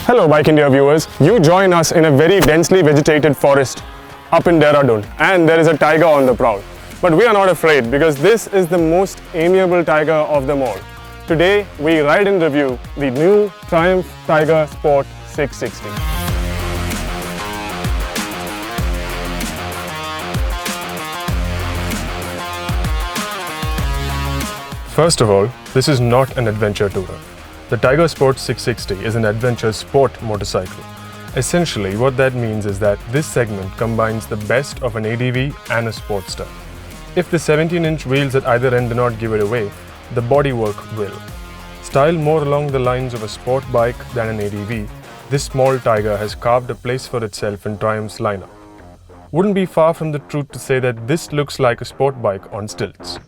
Hello Bike India viewers, you join us in a very densely vegetated forest up in Dehradun, and there is a tiger on the prowl. But we are not afraid because this is the most amiable tiger of them all. Today we ride and review the new Triumph Tiger Sport 660. First of all, this is not an adventure tourer. The Tiger Sport 660 is an adventure sport motorcycle. Essentially, what that means is that this segment combines the best of an ADV and a Sportster. If the 17-inch wheels at either end do not give it away, the bodywork will. Styled more along the lines of a sport bike than an ADV, this small Tiger has carved a place for itself in Triumph's lineup. Wouldn't be far from the truth to say that this looks like a sport bike on stilts.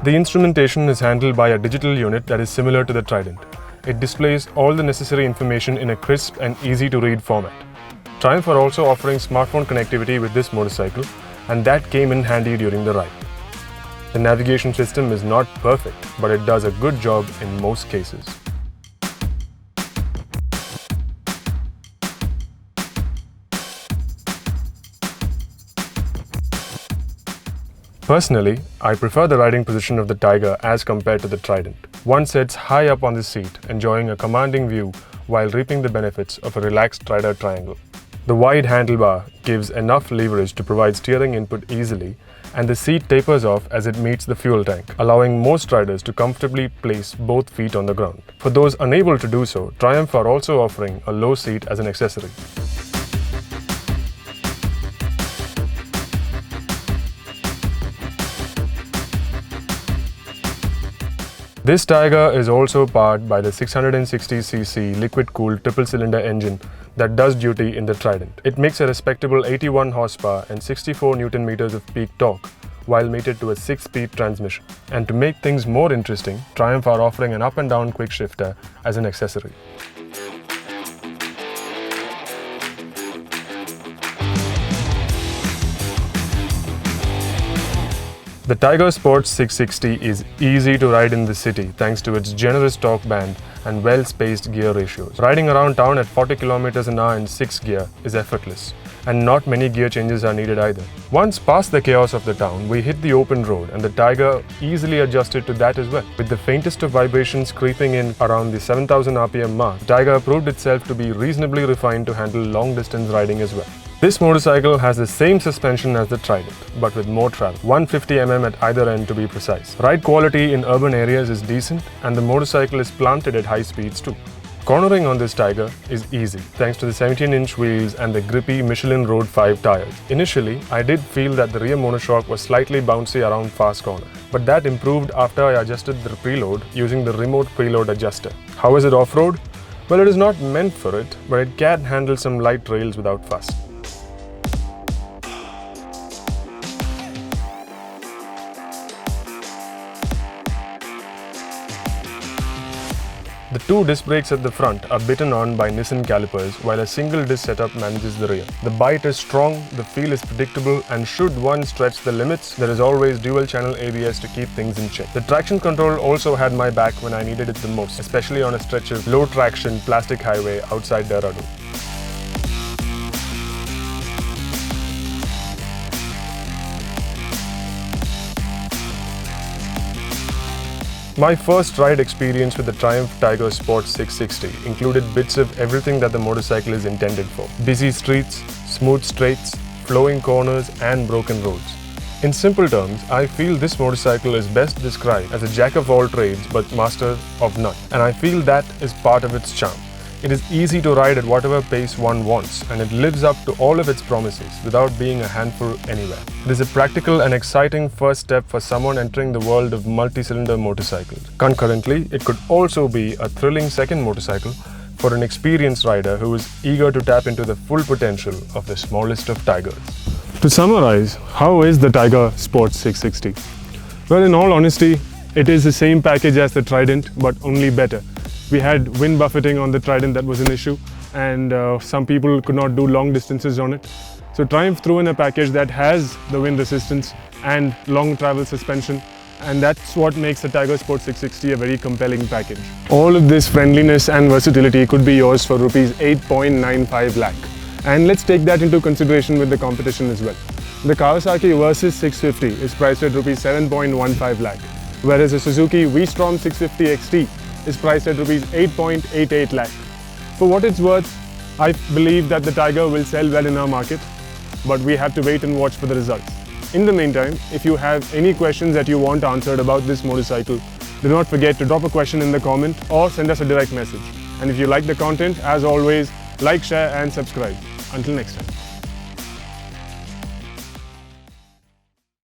The instrumentation is handled by a digital unit that is similar to the Trident. It displays all the necessary information in a crisp and easy-to-read format. Triumph are also offering smartphone connectivity with this motorcycle, and that came in handy during the ride. The navigation system is not perfect, but it does a good job in most cases. Personally, I prefer the riding position of the Tiger as compared to the Trident. One sits high up on the seat, enjoying a commanding view while reaping the benefits of a relaxed rider triangle. The wide handlebar gives enough leverage to provide steering input easily, and the seat tapers off as it meets the fuel tank, allowing most riders to comfortably place both feet on the ground. For those unable to do so, Triumph are also offering a low seat as an accessory. This Tiger is also powered by the 660cc liquid-cooled triple-cylinder engine that does duty in the Trident. It makes a respectable 81 horsepower and 64 Nm of peak torque, while mated to a 6-speed transmission. And to make things more interesting, Triumph are offering an up and down quick shifter as an accessory. The Tiger Sport 660 is easy to ride in the city thanks to its generous torque band and well-spaced gear ratios. Riding around town at 40 km an hour in 6th gear is effortless, and not many gear changes are needed either. Once past the chaos of the town, we hit the open road and the Tiger easily adjusted to that as well. With the faintest of vibrations creeping in around the 7000 RPM mark, the Tiger proved itself to be reasonably refined to handle long-distance riding as well. This motorcycle has the same suspension as the Trident, but with more travel, 150 mm at either end to be precise. Ride quality in urban areas is decent, and the motorcycle is planted at high speeds too. Cornering on this Tiger is easy, thanks to the 17-inch wheels and the grippy Michelin Road 5 tires. Initially, I did feel that the rear monoshock was slightly bouncy around fast corner, but that improved after I adjusted the preload using the remote preload adjuster. How is it off-road? Well, it is not meant for it, but it can handle some light trails without fuss. The two disc brakes at the front are bitten on by Nissan calipers, while a single disc setup manages the rear. The bite is strong, the feel is predictable, and should one stretch the limits, there is always dual-channel ABS to keep things in check. The traction control also had my back when I needed it the most, especially on a stretch of low-traction plastic highway outside Dehradun. My first ride experience with the Triumph Tiger Sport 660 included bits of everything that the motorcycle is intended for. Busy streets, smooth straights, flowing corners, and broken roads. In simple terms, I feel this motorcycle is best described as a jack of all trades but master of none, and I feel that is part of its charm. It is easy to ride at whatever pace one wants, and it lives up to all of its promises without being a handful anywhere. It is a practical and exciting first step for someone entering the world of multi-cylinder motorcycles. Concurrently, it could also be a thrilling second motorcycle for an experienced rider who is eager to tap into the full potential of the smallest of tigers. To summarize, how is the Tiger Sport 660? Well, in all honesty, it is the same package as the Trident, but only better. We had wind buffeting on the Trident that was an issue, and some people could not do long distances on it. So Triumph threw in a package that has the wind resistance and long travel suspension, And that's what makes the Tiger Sport 660 a very compelling package. All of this friendliness and versatility could be yours for rupees 8.95 lakh. And let's take that into consideration with the competition as well. The Kawasaki Versys 650 is priced at rupees 7.15 lakh, whereas the Suzuki V-Strom 650 XT is priced at rupees 8.88 lakh. For what it's worth, I believe that the Tiger will sell well in our market, but we have to wait and watch for the results. In the meantime, if you have any questions that you want answered about this motorcycle, do not forget to drop a question in the comment or send us a direct message. And if you like the content, as always, like, share and subscribe. Until next time.